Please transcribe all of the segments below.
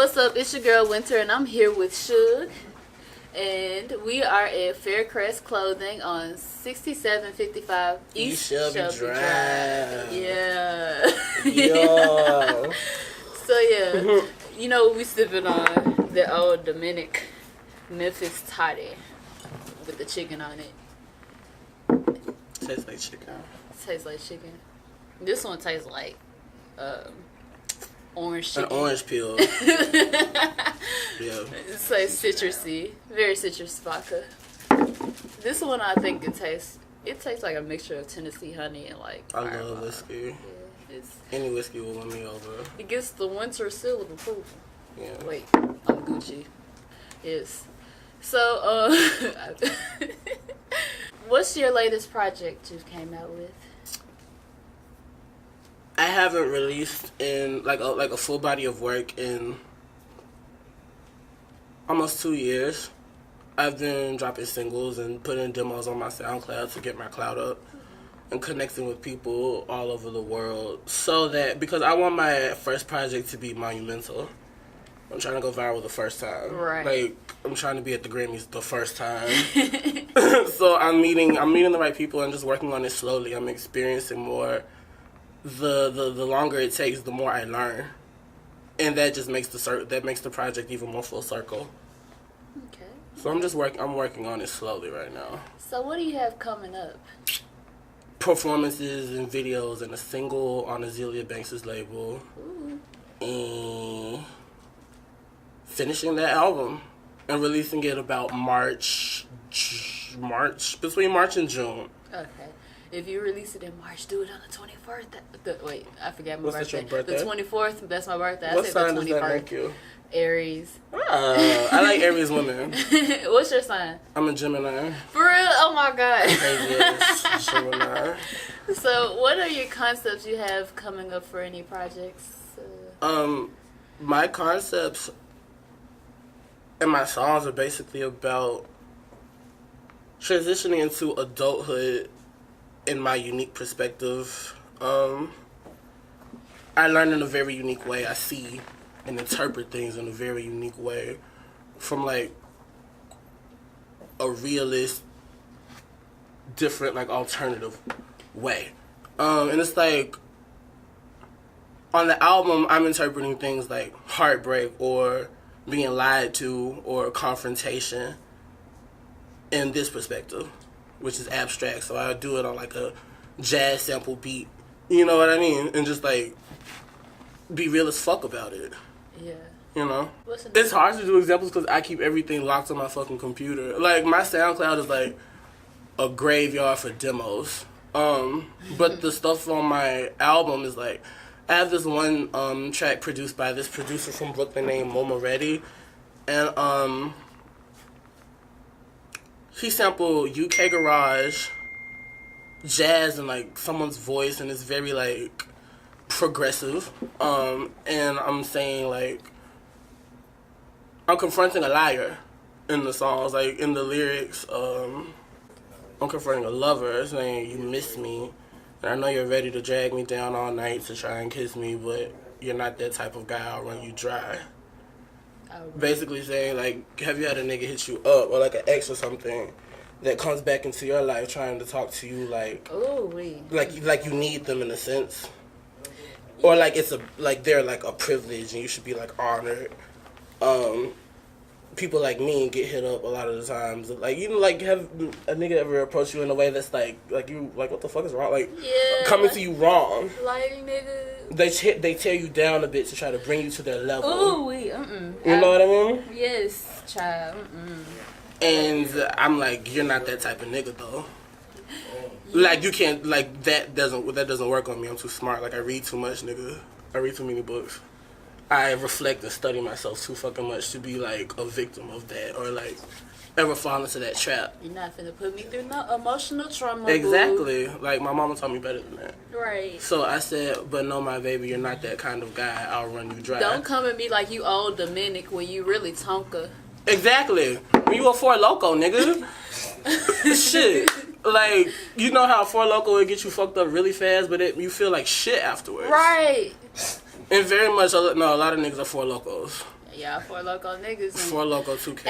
What's up? It's your girl Winter, and I'm here with Shug, and we are at Faircrest Clothing on 6755 East Shelby Drive. Yeah. Yo. So yeah, you know we sipping on the old Dominic Memphis toddy with the chicken on it. Tastes like chicken. Tastes like chicken. This one tastes like orange chicken. An orange peel. Yeah. It's like citrusy, very citrus vodka. This one I think it tastes like a mixture of Tennessee honey and like I Fireball. love whiskey. Yeah, Any whiskey will win me over. it gets the winter seal of approval. Yeah. Wait, I'm Gucci. Yes. So, what's your latest project you came out with? I haven't released in like a full body of work in almost 2 years. I've been dropping singles and putting demos on my SoundCloud to get my clout up and connecting with people all over the world so that, because I want my first project to be monumental. I'm trying to go viral the first time. Right. Like, I'm trying to be at the Grammys the first time. So I'm meeting the right people and just working on it slowly. I'm experiencing more. The longer it takes, the more I learn. And that just makes the project even more full circle. Okay. So I'm working on it slowly right now. So what do you have coming up? Performances and videos and a single on Azealia Banks' label. Ooh. And finishing that album and releasing it about between March and June. Okay. If you release it in March, do it on the 24th. Wait, I forgot my What's birthday. your birthday? The 24th, that's my birthday. What I said sign the does 21st. that make you? Aries. I like Aries women. What's your sign? I'm a Gemini. For real? Oh my god. Yes, Gemini. So, what are your concepts you have coming up for any projects? My concepts and my songs are basically about transitioning into adulthood in my unique perspective. I learn in a very unique way. I see and interpret things in a very unique way from like a realist, different, like alternative way. And it's like on the album, I'm interpreting things like heartbreak or being lied to or confrontation in this perspective, which is abstract. So I do it on like a jazz sample beat, you know what I mean? And just like be real as fuck about it. Yeah. You know? It's hard to do examples because I keep everything locked on my fucking computer. Like my SoundCloud is like a graveyard for demos. But the stuff on my album is like, I have this one track produced by this producer from Brooklyn named Momo Reddy, and he sampled UK garage, jazz, and like someone's voice, and it's very like progressive. And I'm saying like I'm confronting a liar in the songs, like in the lyrics. I'm confronting a lover, saying you miss me. And I know you're ready to drag me down all night to try and kiss me, but you're not that type of guy. I'll run you dry. Basically saying, like, have you had a nigga hit you up or like an ex or something that comes back into your life trying to talk to you like, like you need them in a sense, or like they're like a privilege and you should be like honored. People like me get hit up a lot of the times. Like, you know, like, have a nigga ever approach you in a way that's like you, like, what the fuck is wrong? Like, coming to you wrong. Like, nigga. They tear you down a bit to try to bring you to their level. Ooh, You know what I mean? Yes, child. And I'm like, you're not that type of nigga, though. Like, you can't, like, that doesn't work on me. I'm too smart. Like, I read too much, nigga. I read too many books. I reflect and study myself too fucking much to be like a victim of that or like ever fall into that trap. You're not finna put me through no emotional trauma. Exactly. Like my mama taught me better than that. Right. So I said, but no, my baby, you're not that kind of guy. I'll run you dry. Don't come at me like you old Dominic when you really Tonka. Exactly. When you a Four Loko, nigga. Shit. Like, you know how Four Loko would get you fucked up really fast, but you feel like shit afterwards. Right. And very much, no, a lot of niggas are Four Locos. Yeah, Four Loko niggas. Four Loko 2K.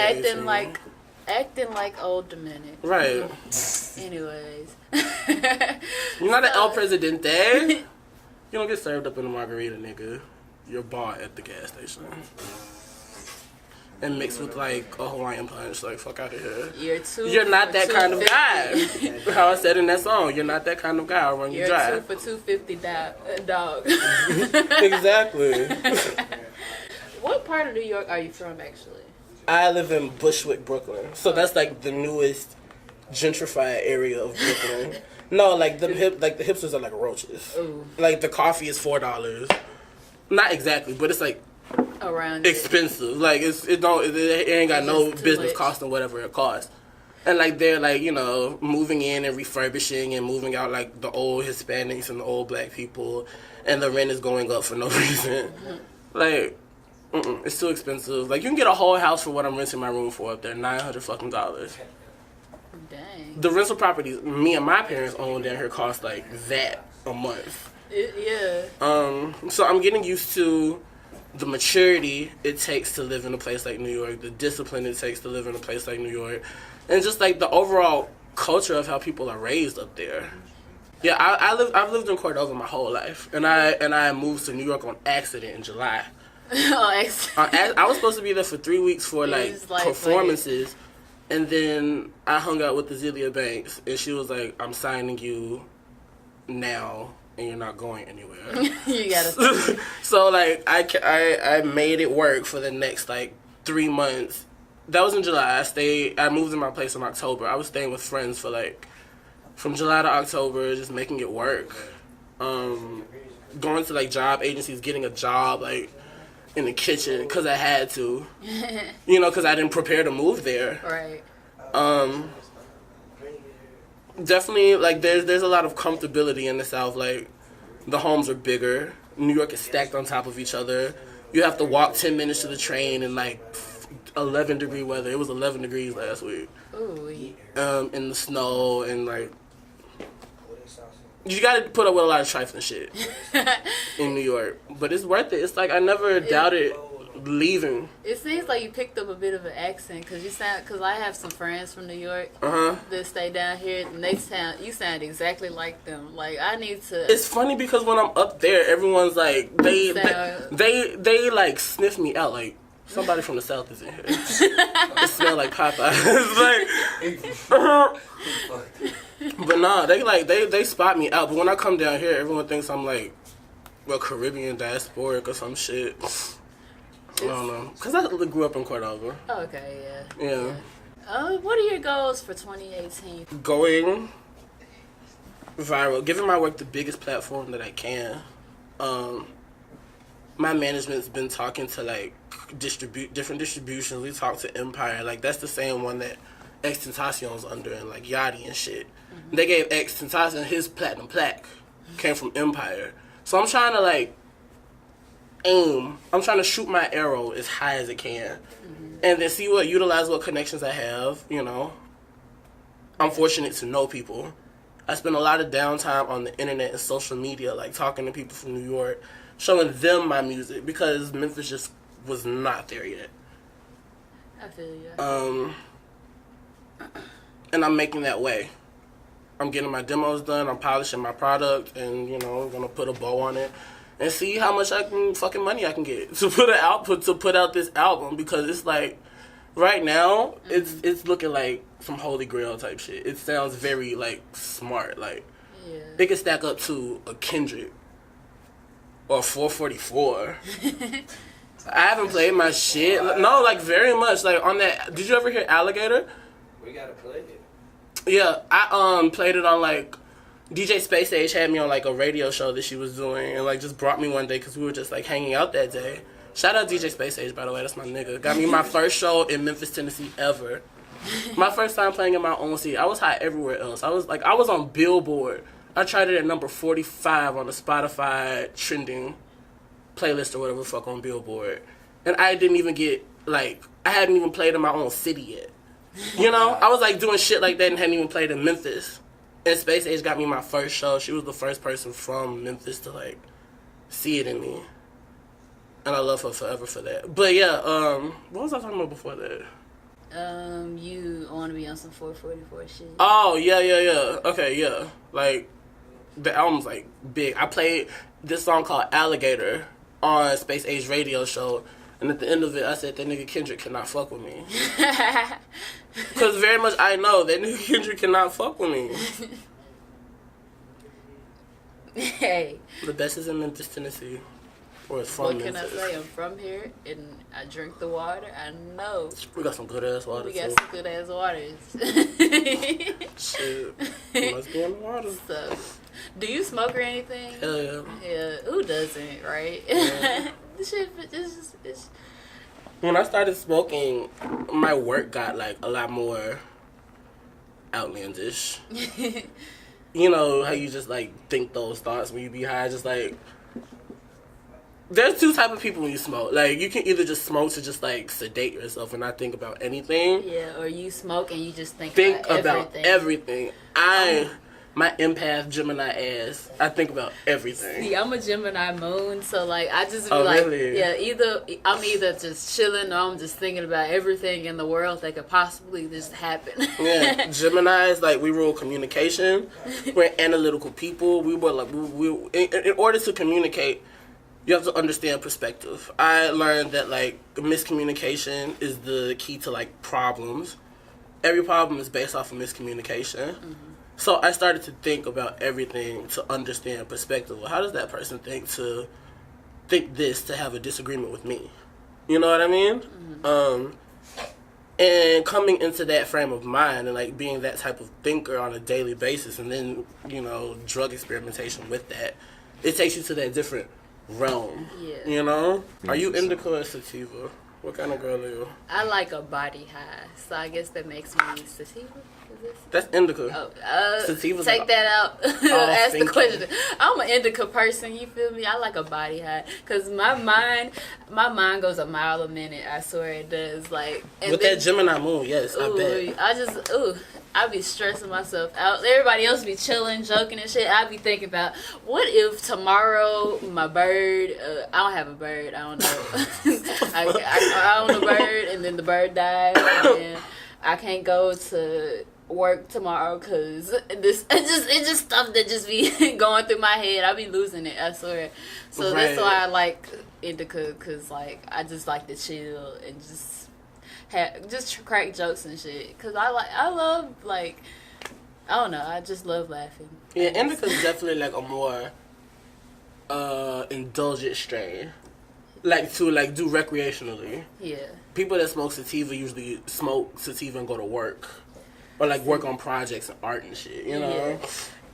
Acting like old Dominic. Right. Anyways. You're not an El Presidente. You don't get served up in a margarita, nigga. You're bought at the gas station. And mixed with, like, a Hawaiian punch. Like, fuck out of here. You're not that kind of guy. How I said in that song, you're not that kind of guy. I'll run you dry. You're 2 for $2.50 dog. Exactly. What part of New York are you from, actually? I live in Bushwick, Brooklyn. So that's, like, the newest gentrified area of Brooklyn. No, like, the hipsters are like roaches. Ooh. Like, the coffee is $4. Not exactly, but it's, like, around expensive. Like it ain't got no business costing whatever it costs. And like they're like, you know, moving in and refurbishing and moving out like the old Hispanics and the old black people, and the rent is going up for no reason. Like, it's too expensive. Like you can get a whole house for what I'm renting my room for up there, $900 fucking. Dang. The rental properties me and my parents own down here cost like that a month. Yeah. So I'm getting used to the maturity it takes to live in a place like New York, the discipline it takes to live in a place like New York, and just like the overall culture of how people are raised up there. Yeah, I've lived in Cordova my whole life, and I moved to New York on accident in July. I was supposed to be there for 3 weeks for like performances, and then I hung out with Azealia Banks, and she was like, "I'm signing you now." And you're not going anywhere. You gotta. So like I made it work for the next like 3 months. That was in July. I moved in my place in October. I was staying with friends for like from July to October, just making it work. Going to like job agencies, getting a job like in the kitchen because I had to. You know, because I didn't prepare to move there. Right. Definitely, like, there's a lot of comfortability in the South. Like, the homes are bigger. New York is stacked on top of each other. You have to walk 10 minutes to the train in, like, 11-degree weather. It was 11 degrees last week. Ooh. In the snow, and, like, you gotta put up with a lot of trifling shit in New York. But it's worth it. It's like, I never doubted leaving. It seems like you picked up a bit of an accent because I have some friends from New York that stay down here, and you sound exactly like them. Like I need to. It's funny because when I'm up there, everyone's like they like sniff me out like somebody from the South is in here. It smell like Popeyes. But nah, they spot me out. But when I come down here, everyone thinks I'm like a Caribbean diasporic or some shit. I don't know. Because I grew up in Cordova. Oh, okay, yeah. What are your goals for 2018? Going viral. Giving my work the biggest platform that I can. My management's been talking to, like, different distributions. We talked to Empire. Like, that's the same one that XXXTentacion's under and, like, Yachty and shit. Mm-hmm. They gave XXXTentacion his platinum plaque. Came from Empire. So I'm trying to, like, I'm trying to shoot my arrow as high as it can, and then utilize what connections I have. You know, I'm fortunate to know people. I spend a lot of downtime on the internet and social media, like talking to people from New York, showing them my music because Memphis just was not there yet. I feel you. And I'm making that way. I'm getting my demos done. I'm polishing my product, and I'm gonna put a bow on it. And see how much fucking money I can get to put out this album, because it's like right now it's looking like some Holy Grail type shit. It sounds very like smart, like it can stack up to a Kendrick or 444. I haven't played my shit. No, like very much like on that. Did you ever hear Alligator? We gotta play it. Yeah, I played it on like. DJ Space Age had me on like a radio show that she was doing, and like just brought me one day because we were just like hanging out that day. Shout out DJ Space Age, by the way, that's my nigga. Got me my first show in Memphis, Tennessee ever. My first time playing in my own city. I was hot everywhere else. I was on Billboard. I tried it at number 45 on the Spotify trending playlist or whatever the fuck on Billboard, and I didn't even get I hadn't even played in my own city yet. I was like doing shit like that and hadn't even played in Memphis. And Space Age got me my first show. She was the first person from Memphis to, like, see it in me. And I love her forever for that. But yeah, what was I talking about before that? You want to be on some 444 shit. Oh, yeah. Okay, yeah. Like, the album's, like, big. I played this song called Alligator on Space Age radio show. And at the end of it, I said, that nigga Kendrick cannot fuck with me. Because very much I know that nigga Kendrick cannot fuck with me. Hey. The best is in Memphis, Tennessee. Or it's from Memphis. What can I say? I'm from here, and I drink the water. I know. We got some good-ass water, We got too. some good-ass waters. Shit. We must be in the water. So, do you smoke or anything? Hell yeah. Yeah. Who doesn't, right? Yeah. This shit, it's... When I started smoking, my work got, like, a lot more outlandish. You know how you just, like, think those thoughts when you be high? Just, like... There's two type of people when you smoke. Like, you can either just smoke to just, like, sedate yourself and not think about anything. Yeah, or you smoke and you just think about everything. My empath Gemini ass, I think about everything. See, I'm a Gemini moon, so, like, I just be really? Yeah, I'm either just chilling or I'm just thinking about everything in the world that could possibly just happen. Yeah, Geminis, like, we rule communication. We're analytical people. We were, like, in order to communicate, you have to understand perspective. I learned that, like, miscommunication is the key to, like, problems. Every problem is based off of miscommunication. Mm-hmm. So I started to think about everything to understand perspective. How does that person think this to have a disagreement with me? You know what I mean? Mm-hmm. And coming into that frame of mind and, like, being that type of thinker on a daily basis, and then, you know, drug experimentation with that, it takes you to that different realm. Yeah. You know? Are you indica or sativa? What kind of girl are you? I like a body high, so I guess that makes me sativa. That's indica. Sativa's take that out. Ask the question. I'm an indica person. You feel me? I like a body high because my mind goes a mile a minute. I swear it does. Like with that Gemini moon, yes, I bet. I be stressing myself out. Everybody else be chilling, joking and shit. I be thinking about what if tomorrow my bird. I don't have a bird. I don't know. I own a bird, and then the bird died, and I can't go to work tomorrow because it's just stuff that just be going through my head. I be losing it, I swear. So That's why I like indica, because, like, I just like to chill and just crack jokes and shit. Because I love, like, I don't know, I just love laughing. Yeah, indica is definitely, like, a more indulgent strain. Like, to, like, do recreationally. Yeah. People that smoke sativa usually smoke sativa and go to work. Or, like, work on projects and art and shit, you know?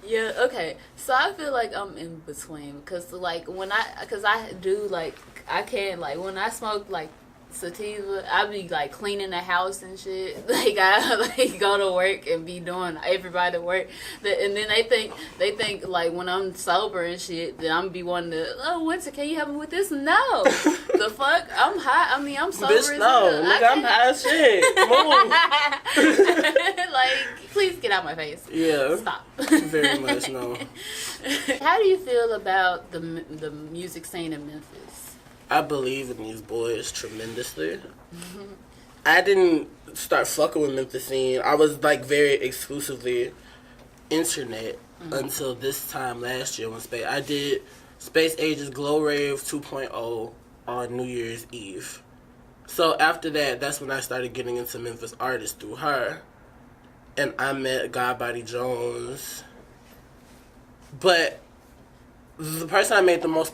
Yeah, okay. So I feel like I'm in between. Because, like, when I do, like, I can't, like, when I smoke, like, sativa, I be, like, cleaning the house and shit. Like, I, like, go to work and be doing everybody work. And then they think, like, when I'm sober and shit, that I'm be wanting to, oh, Winter, can you help me with this? No. The fuck? I'm high. I mean, I'm sober. Bitch, no. Nigga, I'm high as shit. Move. Like, please get out my face. Yeah. Stop. Very much, no. How do you feel about the music scene in Memphis? I believe in these boys tremendously. Mm-hmm. I didn't start fucking with Memphis scene. I was, like, very exclusively internet until this time last year when I did Space Age's Glow Rave 2.0 on New Year's Eve. So after that, that's when I started getting into Memphis artists through her. And I met Godbody Jones. But the person I made the most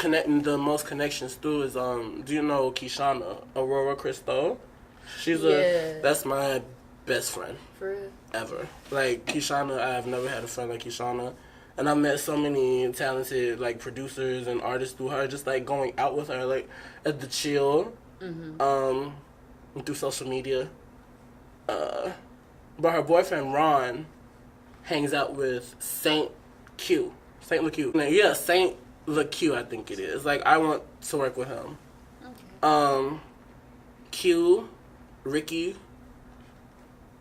connections through is do you know Kishana Aurora Cristo? That's my best friend. For real? Ever. Like, Kishana, I have never had a friend like Kishana. And I met so many talented, like, producers and artists through her, just, like, going out with her, like, at the Chill, through social media. But her boyfriend, Ron, hangs out with Saint Q. Saint LeQ. Yeah, Saint LeQ, I think it is. Like, I want to work with him. Okay. Q, Ricky.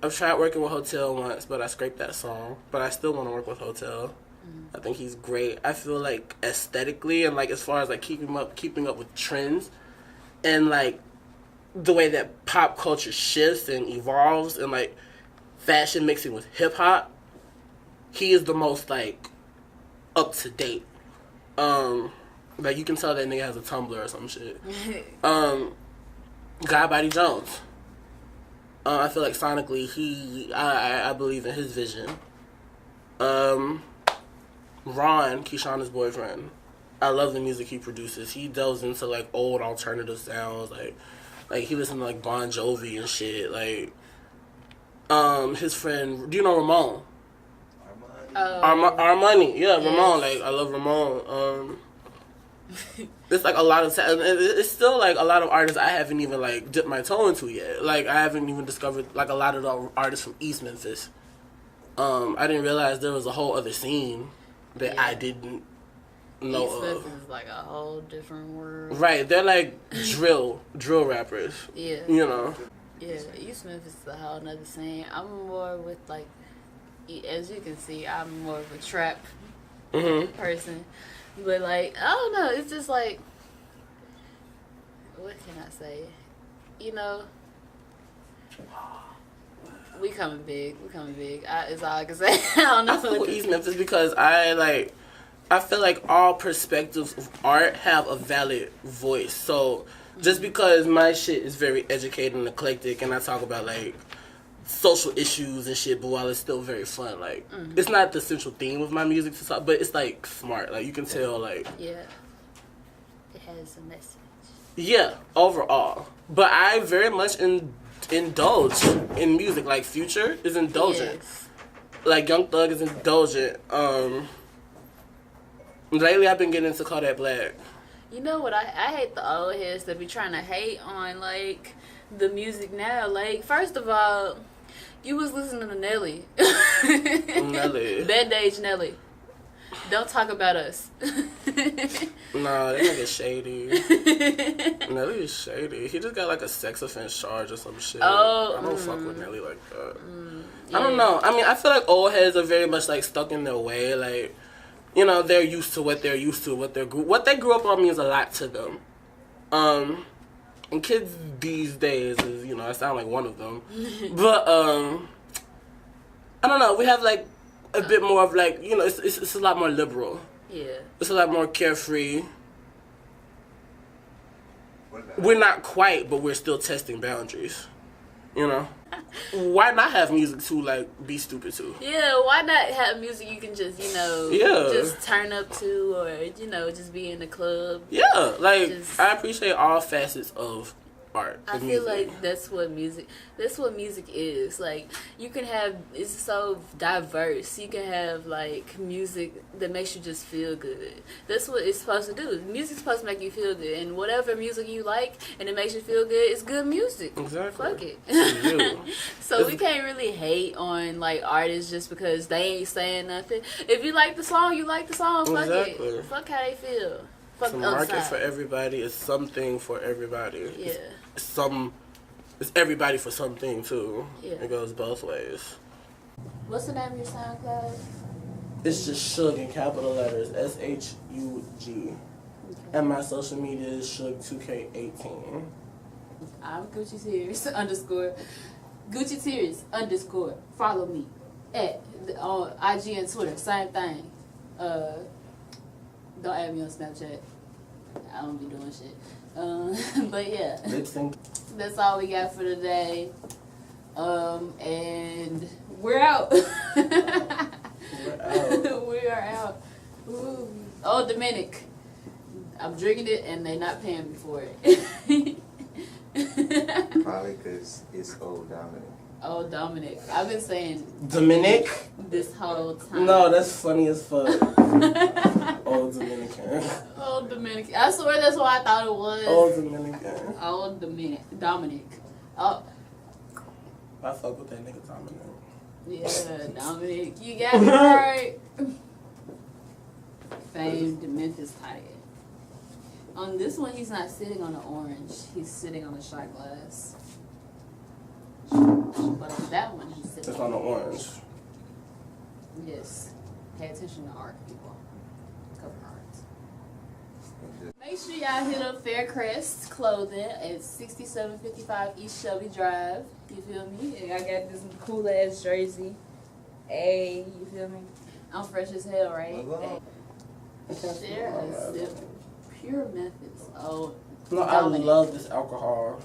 I've tried working with Hotel once, but I scraped that song. But I still want to work with Hotel. I think he's great. I feel like aesthetically and, like, as far as, like, keeping up with trends, and like the way that pop culture shifts and evolves, and like fashion mixing with hip hop, he is the most like up to date. Like you can tell that nigga has a Tumblr or some shit. Guy Body Jones. I feel like sonically I believe in his vision. Ron, Keyshawn's boyfriend. I love the music he produces. He delves into like old alternative sounds, like he listens to like Bon Jovi and shit. Like, his friend, do you know Ramon? Armani, yeah, yes. Ramon. Like I love Ramon. It's like a lot of it's still like a lot of artists I haven't even like dipped my toe into yet. Like I haven't even discovered like a lot of the artists from East Memphis. I didn't realize there was a whole other scene that I didn't know East of. Memphis is like a whole different world. Right, they're like drill rappers. Yeah. You know. Yeah, East Memphis is a whole nother scene. I'm more with like, as you can see, I'm more of a trap person. But like, I don't know, it's just like, what can I say? You know, we coming big. It's all I can say. I don't know. I feel East Memphis because I feel like all perspectives of art have a valid voice. So just because my shit is very educated and eclectic, and I talk about like social issues and shit, but while it's still very fun, like it's not the central theme of my music to talk, but it's like smart. Like you can tell, like it has a message. Yeah, overall, but I very much indulge in music. Like Future is indulgent. Yes. Like Young Thug is indulgent. Lately I've been getting into Kodak Black. You know what? I hate the old heads that be trying to hate on like the music now. Like, first of all, you was listening to Nelly. Bad Age Nelly. Don't talk about us. Nah, that nigga shady. Nelly is shady. He just got like a sex offense charge or some shit. Oh, I don't fuck with Nelly like that. Yeah. I don't know. I mean, I feel like old heads are very much like stuck in their way. Like, you know, they're used to what they're used to. What they grew up on means a lot to them. And kids these days is, you know, I sound like one of them. But I don't know. We have like a bit more of like, you know, it's a lot more liberal. Yeah. It's a lot more carefree. We're not quite, but we're still testing boundaries. You know? Why not have music to like be stupid to? Yeah, why not have music you can just, you know, just turn up to, or, you know, just be in the club. Yeah, like I appreciate all facets of art. I feel like that's what music is. Like, you can have, it's so diverse. You can have like music that makes you just feel good. That's what it's supposed to do. Music's supposed to make you feel good, and whatever music you like and it makes you feel good, it's good music. Exactly. Fuck it. So we can't really hate on like artists just because they ain't saying nothing. If you like the song, you like the song. Fuck it. Fuck how they feel. Fuck the market for everybody is something for everybody. Yeah. It's everybody for something too. Yeah. It goes both ways. What's the name of your SoundCloud? It's just Shug in capital letters, SHUG. Okay. And my social media is Shug2K18. I'm Gucci Tears _. Follow me on IG and Twitter. Same thing. Don't add me on Snapchat. I don't be doing shit. But yeah, that's all we got for today. And we're out. We are out. Ooh. Oh, Dominic. I'm drinking it and they're not paying me for it. Probably because it's Old Dominic. Old Dominic. I've been saying Dominic this whole time. No, that's funny as fuck. Old Dominican. Old Dominican. I swear that's what I thought it was. Old Dominican. Old Dominic. Oh. I fuck with that nigga Dominic. Yeah, Dominic. You got it right. Famed Memphis tight. On this one, he's not sitting on an orange. He's sitting on a shot glass. But on that one, he's sitting on the orange. Yes. Pay attention to art, people. Cover art. Make sure y'all hit up Faircrest Clothing at 6755 East Shelby Drive. You feel me? And I got this cool ass jersey. Hey, you feel me? I'm fresh as hell, right? Share a sip. Pure Memphis. Oh, no, I love this alcohol.